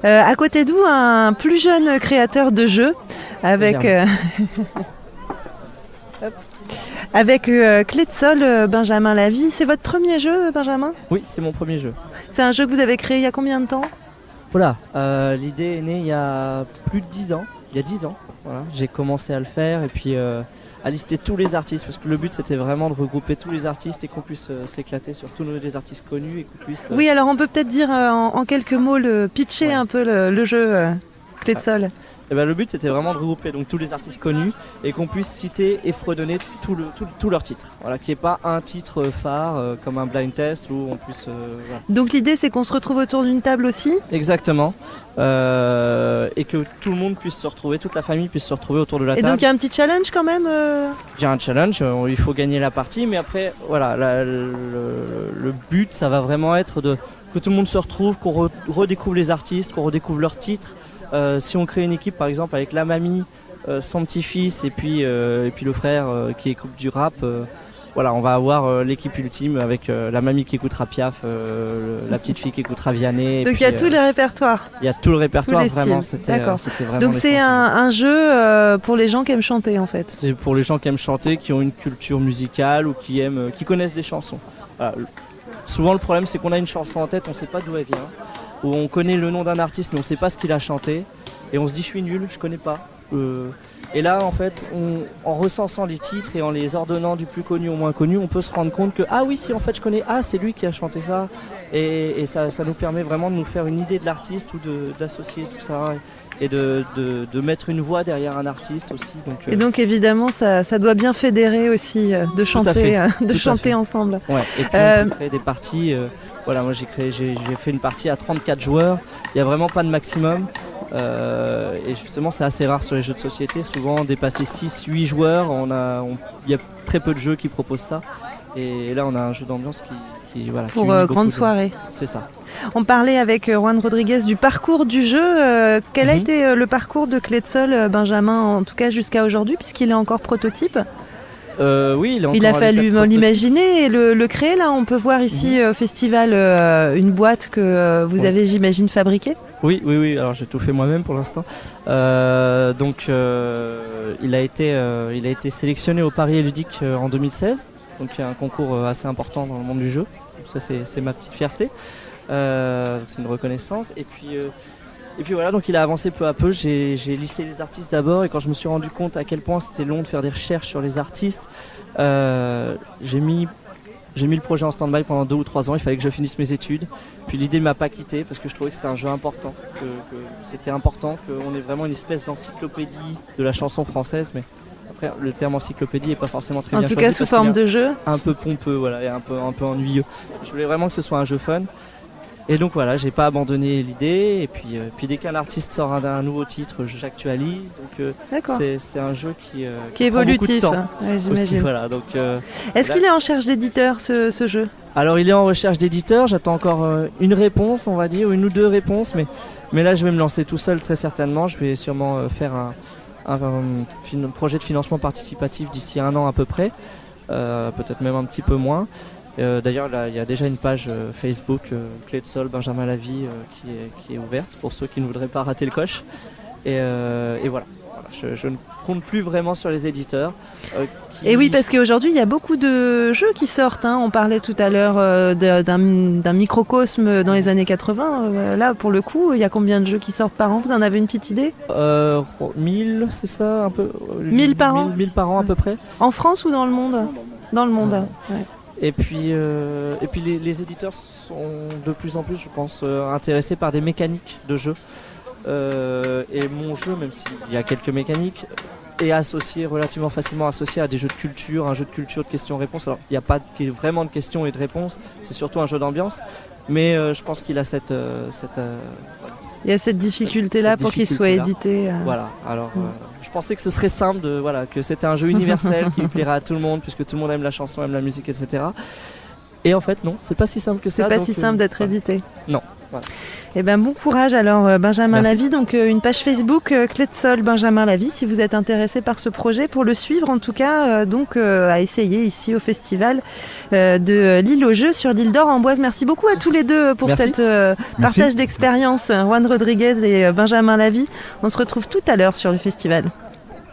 À côté de vous, un plus jeune créateur de jeux avec, hop, avec Clé de Sol, Benjamin Lavie. C'est votre premier jeu, Benjamin? Oui, c'est mon premier jeu. C'est un jeu que vous avez créé il y a combien de temps? Voilà, l'idée est née il y a plus de 10 ans. Il y a 10 ans, voilà. J'ai commencé à le faire et puis à lister tous les artistes parce que le but c'était vraiment de regrouper tous les artistes et qu'on puisse s'éclater sur tous les artistes connus et qu'on puisse... Oui, alors on peut peut-être dire en quelques mots, pitcher Ouais. un peu le jeu Clé de Sol. Et ben, le but c'était vraiment de regrouper donc tous les artistes connus et qu'on puisse citer et fredonner tous leurs titres. Voilà, qu'il n'y ait pas un titre phare comme un blind test où on puisse... voilà. Donc l'idée c'est qu'on se retrouve autour d'une table aussi. Exactement. Et que tout le monde puisse se retrouver, toute la famille puisse se retrouver autour de la Et table. donc il y a un petit challenge quand même J'ai un challenge, il faut gagner la partie, mais après, voilà, le but, ça va vraiment être que tout le monde se retrouve, qu'on redécouvre les artistes, qu'on redécouvre leurs titres. Si on crée une équipe, par exemple, avec la mamie, son petit-fils et puis le frère qui écoute du rap, voilà, on va avoir l'équipe ultime avec la mamie qui écoutera Piaf, la petite fille qui écoutera Vianney. Donc il y a tous les répertoires. Il y a tout le répertoire, tous les vraiment, styles. c'était D'accord. vraiment Donc c'est l'essentiel. un jeu pour les gens qui aiment chanter en fait. C'est pour les gens qui aiment chanter, qui ont une culture musicale ou qui connaissent des chansons. Voilà. Souvent le problème c'est qu'on a une chanson en tête, on ne sait pas d'où elle vient, ou on connaît le nom d'un artiste mais on ne sait pas ce qu'il a chanté, et on se dit je suis nul, je connais pas. Et là en fait, en recensant les titres et en les ordonnant du plus connu au moins connu, on peut se rendre compte que ah oui si en fait je connais, ah c'est lui qui a chanté ça, et ça nous permet vraiment de nous faire une idée de l'artiste ou d'associer tout ça. Et de mettre une voix derrière un artiste aussi. Et donc évidemment ça doit bien fédérer aussi de chanter, ensemble. Ouais. Et puis on peut créer des parties. Voilà, moi j'ai fait une partie à 34 joueurs. Il n'y a vraiment pas de maximum. Et justement c'est assez rare sur les jeux de société. Souvent dépasser 6-8 joueurs, il y a très peu de jeux qui proposent ça. Et là on a un jeu d'ambiance qui voilà, pour qui grande soirée. C'est ça. On parlait avec Juan Rodriguez du parcours du jeu. Quel a été le parcours de Clé de Sol, Benjamin, en tout cas jusqu'à aujourd'hui, puisqu'il est encore prototype? Oui, il a fallu l'imaginer et le créer. Là, on peut voir ici au festival une boîte que vous avez, j'imagine, fabriquée. Oui. Alors j'ai tout fait moi-même pour l'instant. Donc il a été sélectionné au Paris et Ludique en 2016. Donc il y a un concours assez important dans le monde du jeu. Ça c'est ma petite fierté. C'est une reconnaissance. Et puis voilà, donc il a avancé peu à peu. J'ai listé les artistes d'abord et quand je me suis rendu compte à quel point c'était long de faire des recherches sur les artistes, j'ai mis le projet en stand-by pendant 2 ou 3 ans. Il fallait que je finisse mes études. Puis l'idée ne m'a pas quitté parce que je trouvais que c'était un jeu important, que c'était important qu'on ait vraiment une espèce d'encyclopédie de la chanson française. Mais après, le terme encyclopédie n'est pas forcément très bien choisi. En tout cas, sous forme de jeu. Un peu pompeux, voilà, et un peu ennuyeux. Je voulais vraiment que ce soit un jeu fun. Et donc voilà, j'ai pas abandonné l'idée. Et puis dès qu'un artiste sort un nouveau titre, j'actualise. Donc c'est un jeu qui est prend évolutif, beaucoup de temps. Ouais, j'imagine. Voilà, donc, est-ce qu'il est en recherche d'éditeur ce jeu? Alors il est en recherche d'éditeur. J'attends encore une réponse, on va dire, une ou 2 réponses. Mais là je vais me lancer tout seul très certainement. Je vais sûrement faire un projet de financement participatif d'ici 1 an à peu près. Peut-être même un petit peu moins. D'ailleurs là, il y a déjà une page Facebook Clé de Sol Benjamin Lavie qui est ouverte pour ceux qui ne voudraient pas rater le coche. Et voilà. Je ne compte plus vraiment sur les éditeurs. Et oui, parce qu'aujourd'hui il y a beaucoup de jeux qui sortent. On parlait tout à l'heure d'un microcosme dans les années 80. Là pour le coup, il y a combien de jeux qui sortent par an? Vous en avez une petite idée? 1000, c'est ça un peu 1000 par an 1000 par an à peu près. En France ou dans le monde? Dans le monde. Ouais. Et puis les éditeurs sont de plus en plus, je pense, intéressés par des mécaniques de jeu. Et mon jeu, même s'il y a quelques mécaniques, est relativement facilement associé à des jeux de culture, un jeu de culture de questions-réponses. Alors il n'y a pas vraiment de questions et de réponses, c'est surtout un jeu d'ambiance. Mais je pense qu'il a il y a cette difficulté-là pour qu'il soit édité. Voilà, alors je pensais que ce serait simple, que c'était un jeu universel qui plairait à tout le monde, puisque tout le monde aime la chanson, aime la musique, etc. Et en fait, non, c'est pas si simple que ça. C'est pas si simple d'être édité. Non. Voilà. Eh ben, bon courage alors Benjamin Merci. Lavie, donc une page Facebook Clé de Sol Benjamin Lavie si vous êtes intéressé par ce projet, pour le suivre en tout cas, à essayer ici au festival de l'île aux Jeux sur l'île d'Or-en-Boise. Merci beaucoup à tous les deux pour Merci. cette partage d'expérience, Juan Rodriguez et Benjamin Lavie. On se retrouve tout à l'heure sur le festival.